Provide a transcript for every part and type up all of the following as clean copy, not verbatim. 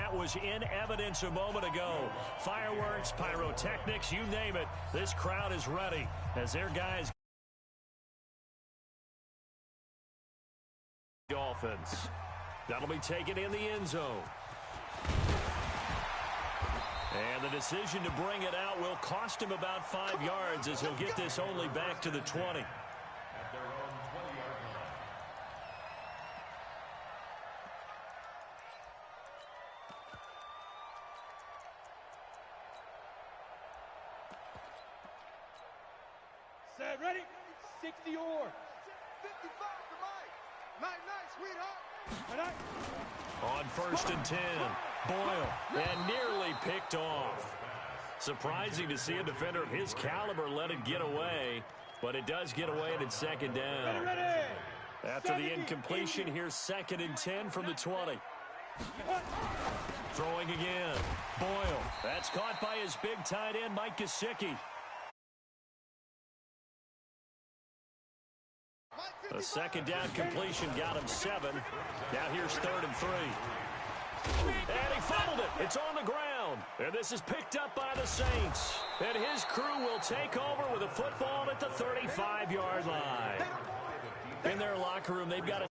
that was in evidence a moment ago. Fireworks, pyrotechnics, you name it. This crowd is ready as their guys. Dolphins. That'll be taken in the end zone. And the decision to bring it out will cost him about 5 yards as he'll get this only back to the 20. Set, ready? 60 or 55 to Mike. Night, sweetheart. On 1st and 10, Boyle, and nearly picked off. Surprising to see a defender of his caliber let it get away, but it does get away and it's 2nd down. Ready. After the incompletion, here's 2nd and 10 from the 20. Throwing again, Boyle. That's caught by his big tight end, Mike Gesicki. A 2nd down completion got him 7. Now here's 3rd and 3. And he fumbled it. It's on the ground. And this is picked up by the Saints. And his crew will take over with a football at the 35-yard line. In their locker room, they've got a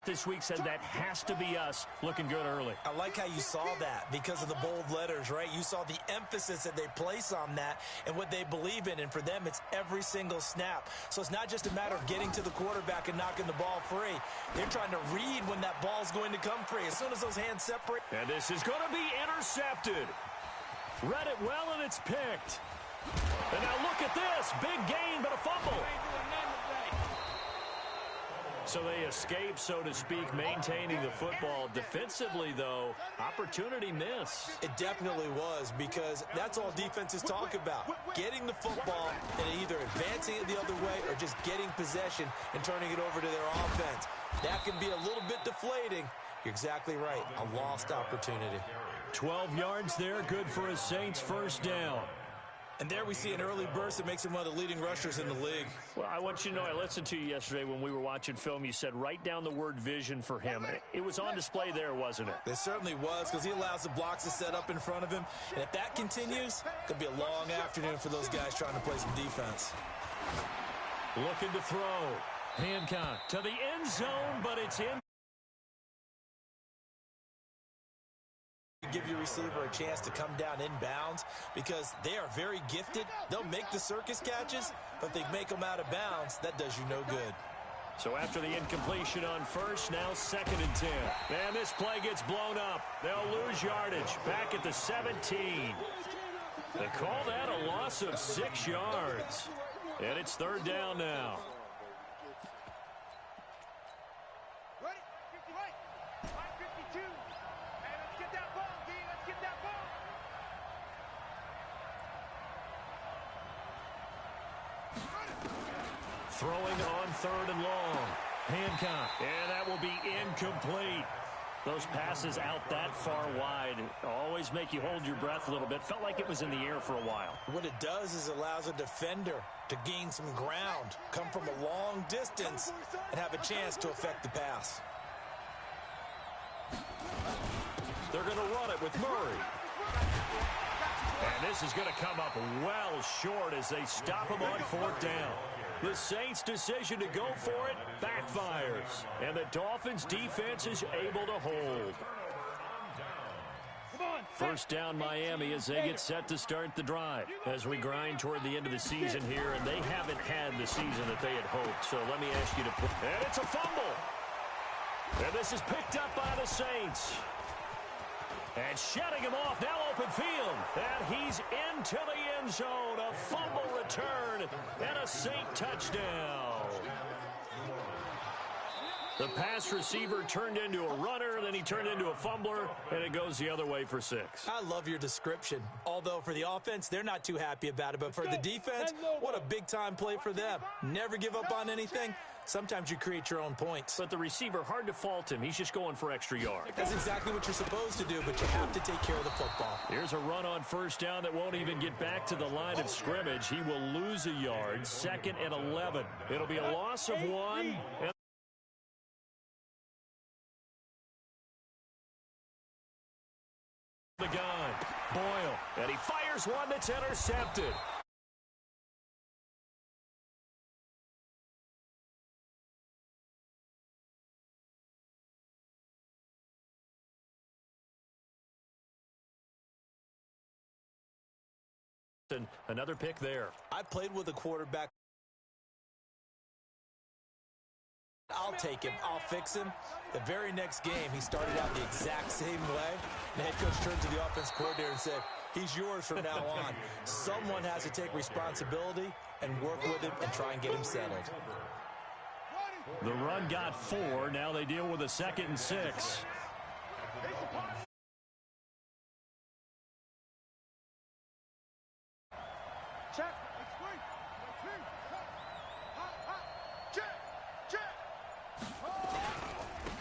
this week said that has to be us. Looking good early. I like how you saw that because of the bold letters, right? You saw the emphasis that they place on that and what they believe in. And for them, it's every single snap. So it's not just a matter of getting to the quarterback and knocking the ball free. They're trying to read when that ball's going to come free. As soon as those hands separate. And this is going to be intercepted. Read it well, and it's picked. And now look at this. Big gain, but a fumble. So they escape, so to speak, maintaining the football. Defensively, though, opportunity miss. It definitely was, because that's all defenses talk about. Getting the football and either advancing it the other way or just getting possession and turning it over to their offense. That can be a little bit deflating. You're exactly right. A lost opportunity. 12 yards there, good for a Saints 1st down. And there we see an early burst that makes him one of the leading rushers in the league. Well, I want you to know, I listened to you yesterday when we were watching film. You said write down the word vision for him. It was on display there, wasn't it? It certainly was, because he allows the blocks to set up in front of him. And if that continues, it could be a long afternoon for those guys trying to play some defense. Looking to throw. Hancock to the end zone, but it's in. Give your receiver a chance to come down inbounds because they are very gifted. They'll make the circus catches, but if they make them out of bounds, that does you no good. So after the incompletion on 1st, now 2nd and 10. And this play gets blown up. They'll lose yardage back at the 17. They call that a loss of 6 yards. And it's 3rd down now. Throwing on 3rd and long. Hancock. And that will be incomplete. Those passes out that far wide always make you hold your breath a little bit. Felt like it was in the air for a while. What it does is allows a defender to gain some ground, come from a long distance, and have a chance to affect the pass. They're going to run it with Murray. And this is going to come up well short as they stop him on 4th down. The Saints' decision to go for it backfires, and the Dolphins' defense is able to hold. 1st down Miami as they get set to start the drive. As we grind toward the end of the season here, and they haven't had the season that they had hoped. So let me ask you to put. And it's a fumble. And this is picked up by the Saints. And shutting him off, now open field. And he's into the end zone. A fumble return and a Saint touchdown. The pass receiver turned into a runner, then he turned into a fumbler, and it goes the other way for 6. I love your description. Although for the offense, they're not too happy about it. But for the defense, what a big-time play for them. Never give up on anything. Sometimes you create your own points. But the receiver, hard to fault him. He's just going for extra yards. That's exactly what you're supposed to do, but you have to take care of the football. Here's a run on 1st down that won't even get back to the line of scrimmage. He will lose a yard. 2nd and 11. It'll be a loss of 1. here's one that's intercepted. And another pick there. I played with a quarterback. I'll take him. I'll fix him. The very next game, he started out the exact same way. The head coach turned to the offense coordinator and said, he's yours from now on. Someone has to take responsibility and work with him and try and get him settled. The run got 4. Now they deal with a 2nd and 6.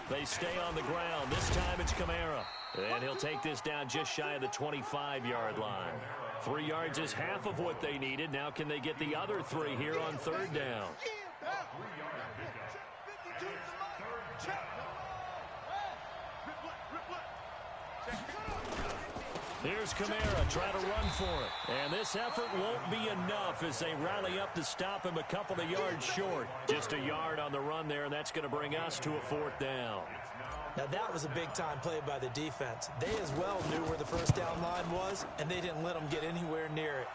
They stay on the ground. This time it's Kamara. And he'll take this down just shy of the 25-yard line. 3 yards is half of what they needed. Now can they get the other 3 here on 3rd down? Here's Kamara trying to run for it. And this effort won't be enough as they rally up to stop him a couple of yards short. Just a yard on the run there, and that's going to bring us to a 4th down. Now that was a big-time play by the defense. They as well knew where the first down line was, and they didn't let them get anywhere near it.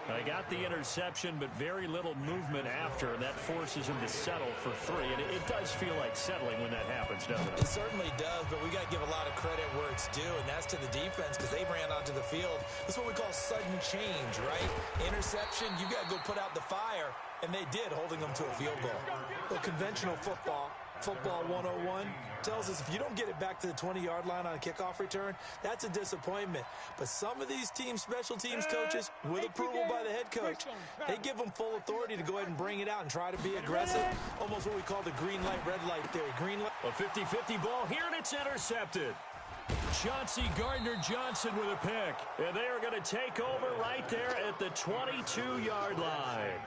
They got the interception, but very little movement after, and that forces him to settle for 3. And it does feel like settling when that happens, doesn't it? It certainly does, but we got to give a lot of credit where it's due, and that's to the defense because they ran onto the field. That's what we call sudden change, right? Interception, you got to go put out the fire, and they did, holding them to a field goal. Well, conventional football 101 tells us if you don't get it back to the 20-yard line on a kickoff return, that's a disappointment. But some of these teams, special teams coaches, with approval by the head coach, they give them full authority to go ahead and bring it out and try to be aggressive. Almost what we call the green light, red light theory. Green light. A 50-50 ball here, and it's intercepted. Chauncey Gardner-Johnson with a pick. And they are going to take over right there at the 22-yard line.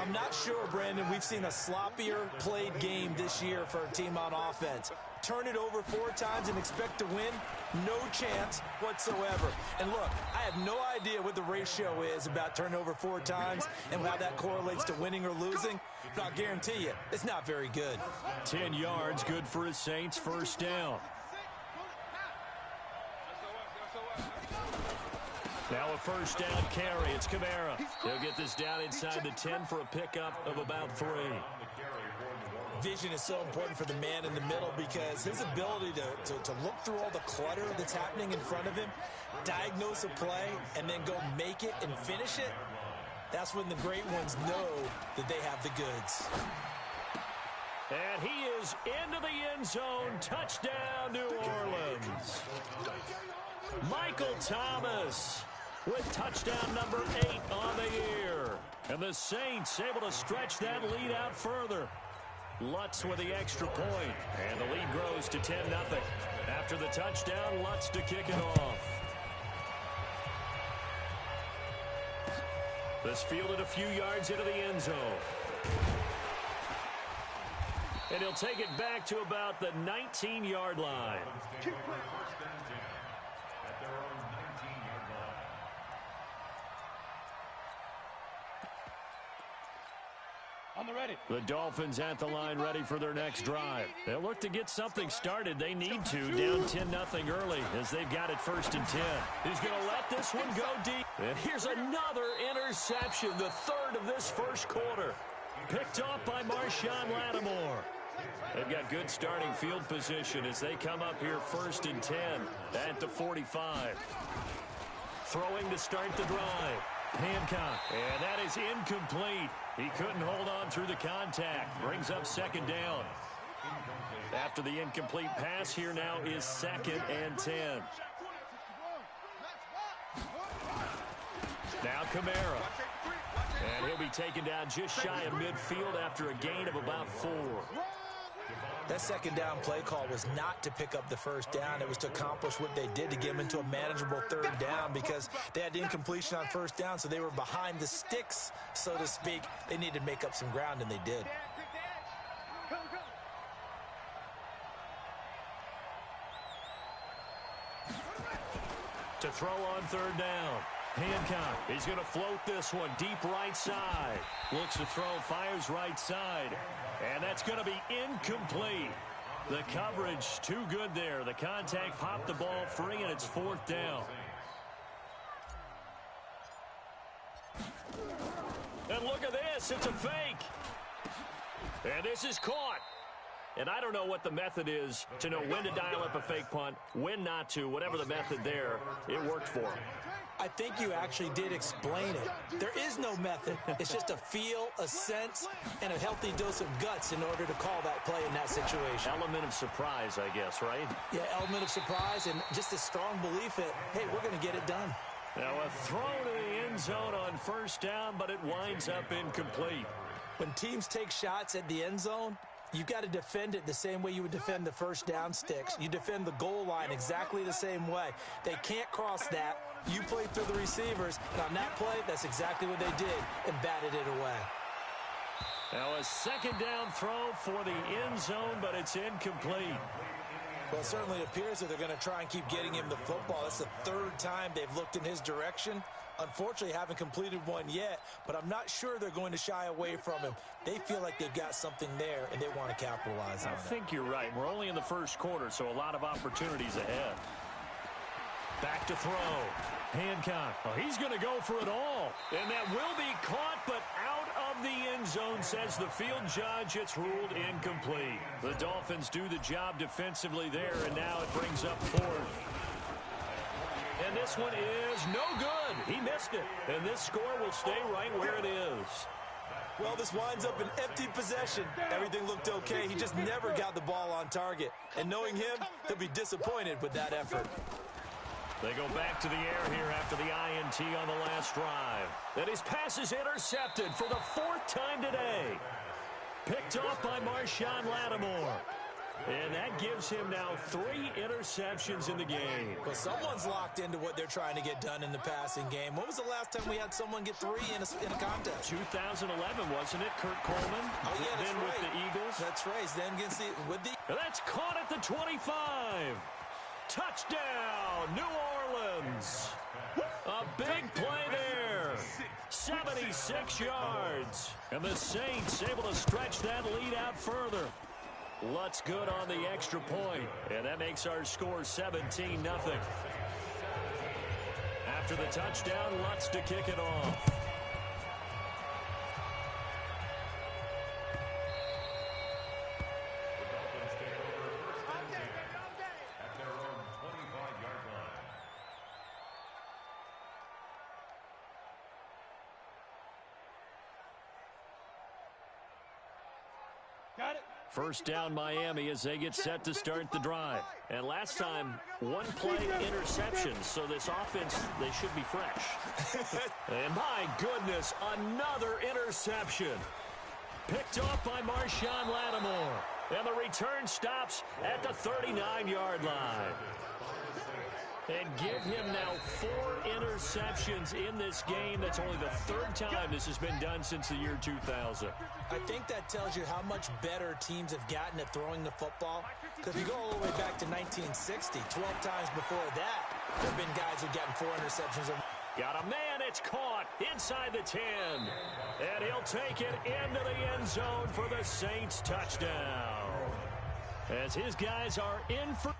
I'm not sure, Brandon, we've seen a sloppier played game this year for a team on offense. Turn it over 4 times and expect to win? No chance whatsoever. And look, I have no idea what the ratio is about turning over 4 times and how that correlates to winning or losing, but I'll guarantee you, it's not very good. 10 yards, good for his Saints, 1st down. Now a 1st down carry. It's Kamara. He'll get this down inside the 10 for a pickup of about 3. Vision is so important for the man in the middle because his ability to look through all the clutter that's happening in front of him, diagnose a play, and then go make it and finish it, that's when the great ones know that they have the goods. And he is into the end zone. Touchdown, New Orleans. Michael Thomas with touchdown number 8 on the year. And the Saints able to stretch that lead out further. Lutz with the extra point. And the lead grows to 10-0. After the touchdown, Lutz to kick it off. This fielded a few yards into the end zone. And he'll take it back to about the 19-yard line. The Dolphins at the line ready for their next drive. They'll look to get something started. They need to. Down 10-0 early as they've got it 1st and 10. He's going to let this one go deep. And here's another interception, the 3rd of this 1st quarter. Picked off by Marshawn Lattimore. They've got good starting field position as they come up here 1st and 10 at the 45. Throwing to start the drive. Hancock. And that is incomplete. He couldn't hold on through the contact. Brings up 2nd down. After the incomplete pass, here now is 2nd and 10. Now Kamara. And he'll be taken down just shy of midfield after a gain of about 4. That 2nd down play call was not to pick up the 1st down. It was to accomplish what they did to get them into a manageable 3rd down because they had incompletion on 1st down, so they were behind the sticks, so to speak. They needed to make up some ground, and they did. to throw on third down. Hancock, he's going to float this one deep right side. Looks to throw, fires right side. And that's going to be incomplete. The coverage too good there. The contact popped the ball free, and it's fourth down. And look at this. It's a fake. And this is caught. And I don't know what the method is to know when to dial up a fake punt, when not to. Whatever the method there, it worked for him. I think you actually did explain it. There is no method. It's just a feel, a sense, and a healthy dose of guts in order to call that play in that situation. Element of surprise, I guess, right? Yeah, element of surprise and just a strong belief that, hey, we're going to get it done. Now a throw to the end zone on first down, but it winds up incomplete. When teams take shots at the end zone, you've got to defend it the same way you would defend the first down sticks. You defend the goal line exactly the same way. They can't cross that. You play through the receivers, and on that play, that's exactly what they did and batted it away. Now a second down throw for the end zone, but it's incomplete. Well, it certainly appears that they're going to try and keep getting him the football. That's the third time they've looked in his direction. Unfortunately, haven't completed one yet, but I'm not sure they're going to shy away from him. They feel like they've got something there, and they want to capitalize on it. I think you're right. We're only in the first quarter, so a lot of opportunities ahead. Back to throw. Hancock. Oh, he's going to go for it all. And that will be caught, but out of the end zone, says the field judge. It's ruled incomplete. The Dolphins do the job defensively there, and now it brings up fourth. And this one is no good. He missed it. And this score will stay right where it is. Well, this winds up an empty possession. Everything looked okay. He just never got the ball on target. And knowing him, he'll be disappointed with that effort. They go back to the air here after the INT on the last drive. And his pass is intercepted for the fourth time today. Picked off by Marshawn Lattimore. And that gives him now 3 interceptions in the game. Well, someone's locked into what they're trying to get done in the passing game. When was the last time we had someone get 3 in a contest? 2011, wasn't it? Kurt Coleman. Oh, yeah, that's then right. with the Eagles. That's right. Then against the And that's caught at the 25. Touchdown, New Orleans. A big play there. 76 yards. And the Saints able to stretch that lead out further. Lutz good on the extra point. And that makes our score 17-0. After the touchdown, Lutz to kick it off. First down Miami as they get set to start the drive. And last time, 1 play interception, so this offense, they should be fresh. And my goodness, another interception. Picked off by Marshawn Lattimore. And the return stops at the 39-yard line. And give him now 4 interceptions in this game. That's only the 3rd time this has been done since the year 2000. I think that tells you how much better teams have gotten at throwing the football. Because if you go all the way back to 1960, 12 times before that, there have been guys who've gotten 4 interceptions. Got a man, it's caught inside the 10. And he'll take it into the end zone for the Saints touchdown. As his guys are in for...